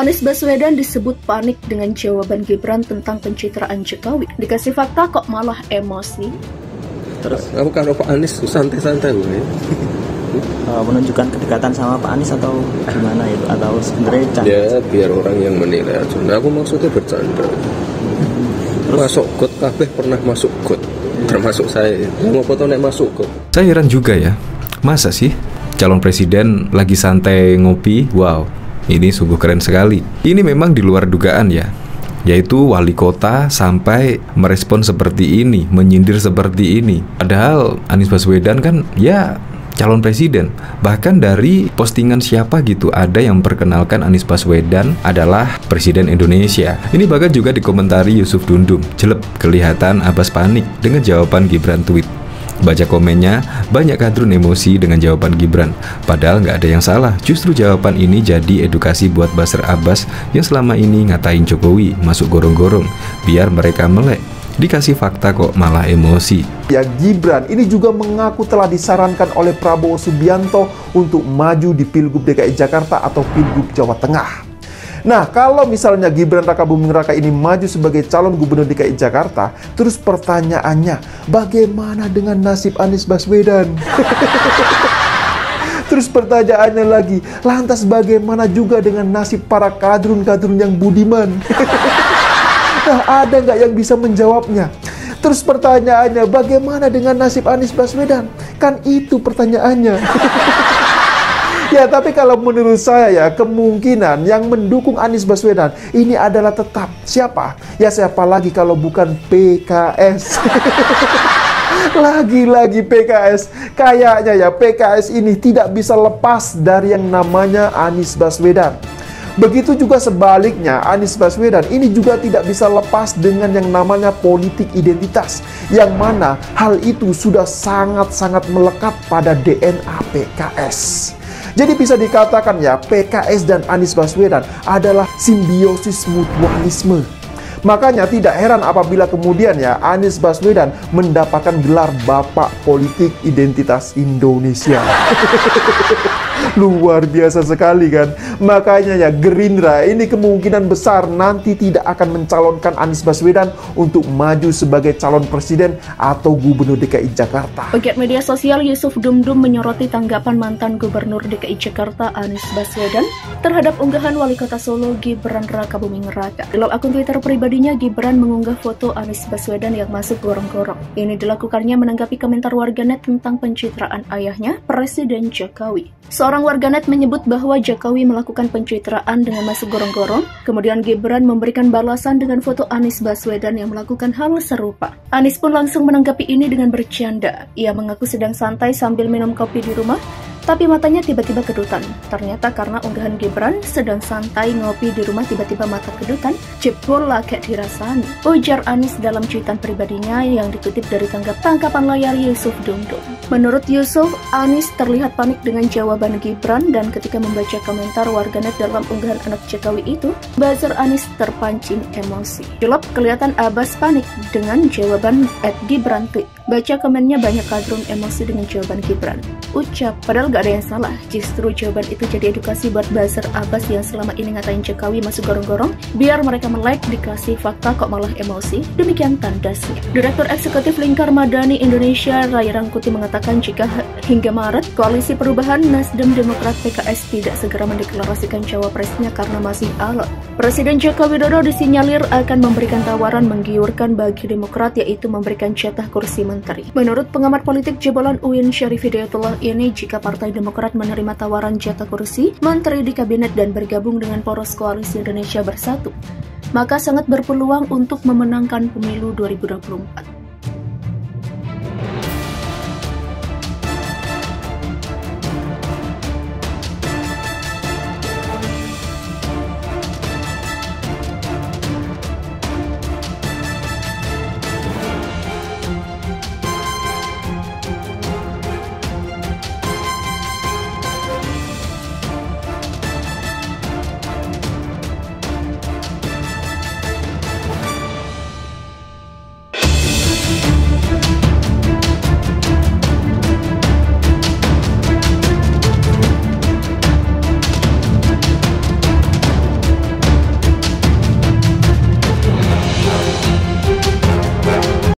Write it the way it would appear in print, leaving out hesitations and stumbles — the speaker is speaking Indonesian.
Anies Baswedan disebut panik dengan jawaban Gibran tentang pencitraan Jokowi. Dikasih fakta kok malah emosi. Terus aku kalau Pak Anies santai-santai gue. Menunjukkan kedekatan sama Pak Anies atau gimana itu? Atau sebenarnya canda? Ya biar orang yang menilai aja. Nah, aku maksudnya bercanda. Terus, masuk got, kabeh pernah masuk got. Termasuk saya. Mau foto naik masuk got. Saya heran juga ya. Masa sih calon presiden lagi santai ngopi? Wow, ini sungguh keren sekali. Ini memang di luar dugaan ya. Yaitu wali kota sampai merespon seperti ini, menyindir seperti ini. Padahal Anies Baswedan kan ya calon presiden. Bahkan dari postingan siapa gitu ada yang memperkenalkan Anies Baswedan adalah presiden Indonesia. Ini bahkan juga dikomentari Yusuf Dundum. Jelek kelihatan Abbas panik dengan jawaban Gibran tweet. Baca komennya, banyak kadrun emosi dengan jawaban Gibran. Padahal nggak ada yang salah. Justru jawaban ini jadi edukasi buat Buzzer Abbas yang selama ini ngatain Jokowi masuk gorong-gorong. Biar mereka melek. Dikasih fakta kok malah emosi. Ya, Gibran ini juga mengaku telah disarankan oleh Prabowo Subianto untuk maju di Pilgub DKI Jakarta atau Pilgub Jawa Tengah. Nah, kalau misalnya Gibran Raka Buming Raka ini maju sebagai calon gubernur DKI Jakarta, terus pertanyaannya, bagaimana dengan nasib Anies Baswedan? Terus pertanyaannya lagi, lantas bagaimana juga dengan nasib para kadrun-kadrun yang budiman? Nah, ada nggak yang bisa menjawabnya? Terus pertanyaannya, bagaimana dengan nasib Anies Baswedan? Kan itu pertanyaannya. Ya, tapi kalau menurut saya ya, kemungkinan yang mendukung Anies Baswedan ini adalah tetap siapa? Ya, siapa lagi kalau bukan PKS. Lagi-lagi PKS. Kayaknya ya PKS ini tidak bisa lepas dari yang namanya Anies Baswedan. Begitu juga sebaliknya, Anies Baswedan ini juga tidak bisa lepas dengan yang namanya politik identitas, yang mana hal itu sudah sangat-sangat melekat pada DNA PKS. Jadi bisa dikatakan ya, PKS dan Anies Baswedan adalah simbiosis mutualisme. Makanya tidak heran apabila kemudian ya Anies Baswedan mendapatkan gelar Bapak Politik Identitas Indonesia. Luar biasa sekali kan. Makanya ya Gerindra ini kemungkinan besar nanti tidak akan mencalonkan Anies Baswedan untuk maju sebagai calon presiden atau gubernur DKI Jakarta. Pegiat media sosial Yusuf Dundum menyoroti tanggapan mantan gubernur DKI Jakarta Anies Baswedan terhadap unggahan wali kota Solo Gibran Raka Buming Raka. Dalam akun Twitter pribadinya, Gibran mengunggah foto Anies Baswedan yang masuk gorong-gorong. Ini dilakukannya menanggapi komentar warganet tentang pencitraan ayahnya, Presiden Jokowi. Seorang warganet menyebut bahwa Jokowi melakukan pencitraan dengan masuk gorong-gorong, kemudian Gibran memberikan balasan dengan foto Anies Baswedan yang melakukan hal serupa. Anies pun langsung menanggapi ini dengan bercanda. Ia mengaku sedang santai sambil minum kopi di rumah, tapi matanya tiba-tiba kedutan. Ternyata karena unggahan Gibran sedang santai ngopi di rumah tiba-tiba mata kedutan, jebol lagak dirasani, ujar Anies dalam cuitan pribadinya yang dikutip dari tangkapan layar Yusuf Dundum. Menurut Yusuf, Anies terlihat panik dengan jawaban Gibran dan ketika membaca komentar warganet dalam unggahan anak Jokowi itu, buzzer Anies terpancing emosi. Jelek kelihatan Abbas panik dengan jawaban @Gibran tweet. Baca komennya banyak kadrun emosi dengan jawaban Gibran. Ucap, padahal gak ada yang salah. Justru jawaban itu jadi edukasi buat buzzer Abbas yang selama ini ngatain Jokowi masuk gorong-gorong. Biar mereka melek, dikasih fakta kok malah emosi. Demikian tandasnya. Direktur Eksekutif Lingkar Madani Indonesia Ray Rangkuti mengatakan jika hingga Maret, Koalisi Perubahan Nasdem Demokrat PKS tidak segera mendeklarasikan cawapresnya karena masih alot, Presiden Joko Widodo disinyalir akan memberikan tawaran menggiurkan bagi Demokrat, yaitu memberikan jatah kursi menteri. Menurut pengamat politik jebolan UIN Syarif Hidayatullah ini, jika Partai Demokrat menerima tawaran jatah kursi menteri di kabinet dan bergabung dengan poros Koalisi Indonesia Bersatu, maka sangat berpeluang untuk memenangkan pemilu 2024.